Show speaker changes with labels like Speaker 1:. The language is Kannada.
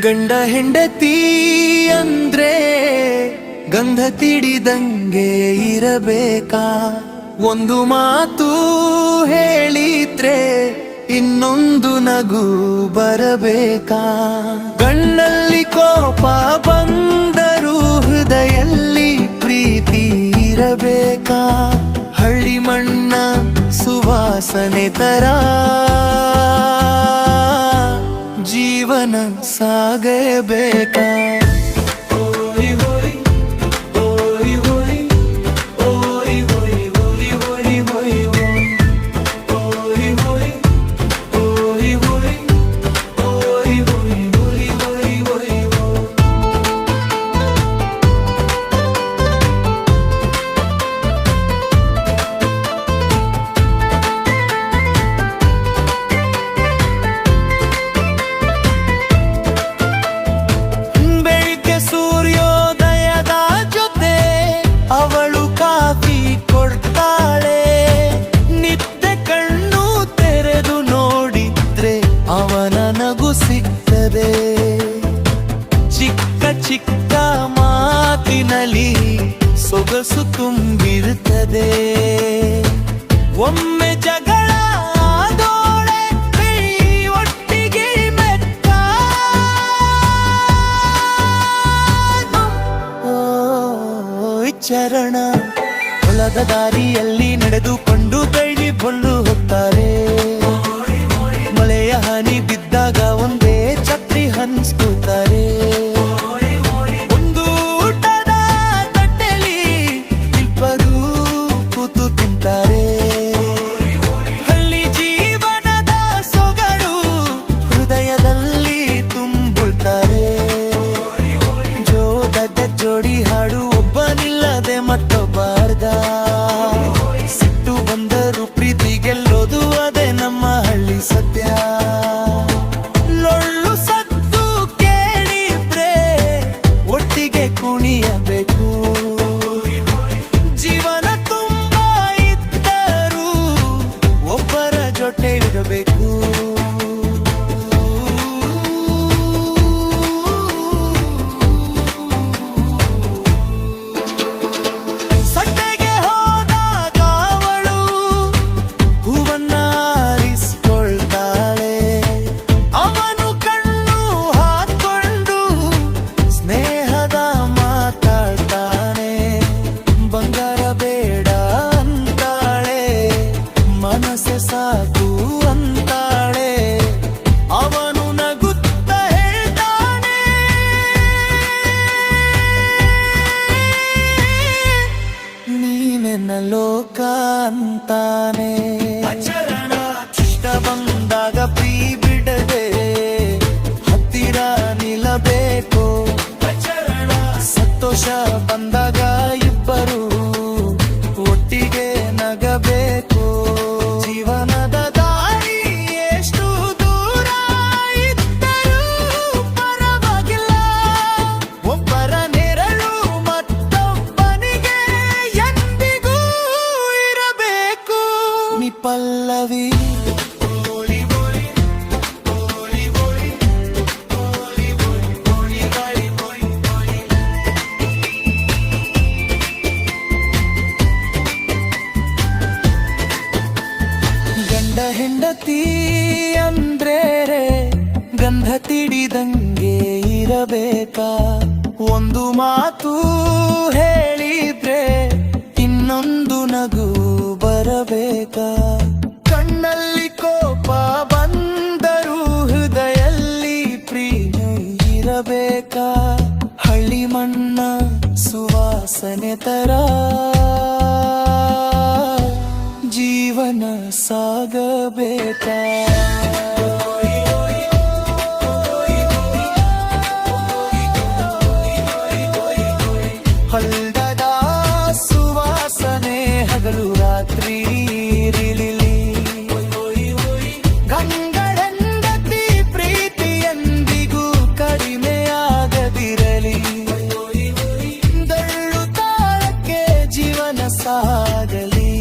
Speaker 1: ಗಂಡ ಹೆಂಡತಿ ಅಂದ್ರೆ ಗಂಧ ತಿಡಿದಂಗೆ ಇರಬೇಕಾ? ಒಂದು ಮಾತು ಹೇಳಿದ್ರೆ ಇನ್ನೊಂದು ನಗು ಬರಬೇಕಾ? ಕಣ್ಣಲ್ಲಿ ಕೋಪ ಬಂದರೂ ಹೃದಯಲ್ಲಿ ಪ್ರೀತಿ ಇರಬೇಕಾ? ಹಳ್ಳಿ ಮಣ್ಣ ಸುವಾಸನೆ ತರ ಜೀವನ ಸಾಗಬೇಕಾ? ಸಿಗ್ತದೆ ಚಿಕ್ಕ ಚಿಕ್ಕ ಮಾತಿನಲ್ಲಿ ಸೊಗಸು ತುಂಬಿರುತ್ತದೆ. ಒಮ್ಮೆ ಜಗಳ ಆದೋಳೆ ಒಟ್ಟಿಗೆ ಮೆತ್ತ ಚರಣ ಹೊಲದ ದಾರಿಯಲ್ಲಿ ನಡೆದುಕೊಂಡು ಬೆಳ್ಳಿ ಬೊಳ್ಳು ಹೋಗ್ತಾರೆ. ಮಳೆಯ ಹನಿ ಬಿದ್ದಾಗ ಒಂದೇ ಛತ್ರಿ ಹಂಚ್ಕೋತಾರೆ. ಒಂದು ಊಟದ ತಟ್ಟೆಲಿ ಇಬ್ಬರು ಕೂತು ತಿಂತಾರೆ. ಹಳ್ಳಿ ಜೀವನದ ಸೊಗಡು ಹೃದಯದಲ್ಲಿ ತುಂಬುತ್ತಾರೆ. ಜೋದಡ್ಡ ಜೋಡಿ ಹಾಡು ಒಬ್ಬನಿಲ್ಲದೆ ಮತ್ತೊಬ್ಬ ಅರ್ಧ. ಸಿಟ್ಟು ಬಂದರು ಪ್ರೀತಿ ಗೆಲ್ಲೋದು ಅದೇ ನಮ್ಮ ಹಳ್ಳಿ ಸತ್ಯ. ಲೊಳ್ಳು ಸದ್ದು ಕೇಳಿದ್ರೆ ಒಟ್ಟಿಗೆ ಕುಣಿಯಬೇಕು. ಜೀವನ ತುಂಬ ಇದ್ದರೂ ಒಬ್ಬರ ಜೊತೆ ಇರಬೇಕು. ಸಾಕು ಅಂತಾಳೆ ಅವನು ನಗುತ್ತ ಹೇಳ್ತಾನೆ. ನೀನೆನ್ನ ಲೋಕ ಅಂತಾನೆ. ಇಷ್ಟ ಬಂದಾಗ ಪ್ರೀ ಬಿಡದೆ ಹತ್ತಿರ ನಿಲ್ಲಬೇಕು. ಸಂತೋಷ ಬಂದಾಗ ಇಬ್ಬರು ಒಟ್ಟಿಗೆ ನಗಬೇಕು. ಜೀವನದ ದಾರಿ ಎಷ್ಟು ದೂರ ಇದ್ದರೂ ಪರವಾಗಿಲ್ಲ. ಒಬ್ಬರ ನೆರಳು ಮತ್ತೊಬ್ಬನಿಗೆ ಎಂದಿಗೂ ಇರಬೇಕು. ನಿ ಪಲ್ಲವಿ ಹೆಂಡತಿ ಅಂದ್ರೆ ಗಂಧ ತಿಡಿದಂಗೆ ಇರಬೇಕಾ? ಒಂದು ಮಾತು ಹೇಳಿದ್ರೆ ಇನ್ನೊಂದು ನಗು ಬರಬೇಕಾ? ಕಣ್ಣಲ್ಲಿ ಕೋಪ ಬಂದರೂ ಹೃದಯಲ್ಲಿ ಪ್ರೀತಿ ಇರಬೇಕಾ? ಹಳ್ಳಿ ಮಣ್ಣ ಸುವಾಸನೆ ತರ ಜೀವನ ಸಾಗಬೇಕಾ? ಹೊಲ್ದದ ಸುವಾಸನೆ ಹಗಲು ರಾತ್ರಿ ಇರಲಿಲಿ. ಗಂಗಳೆಂಡತಿ ಪ್ರೀತಿ ಎಂದಿಗೂ ಕಡಿಮೆಯಾಗದಿರಲಿ. ದಳ್ಳು ತಾಳಕ್ಕೆ ಜೀವನ ಸಾಗಲಿ.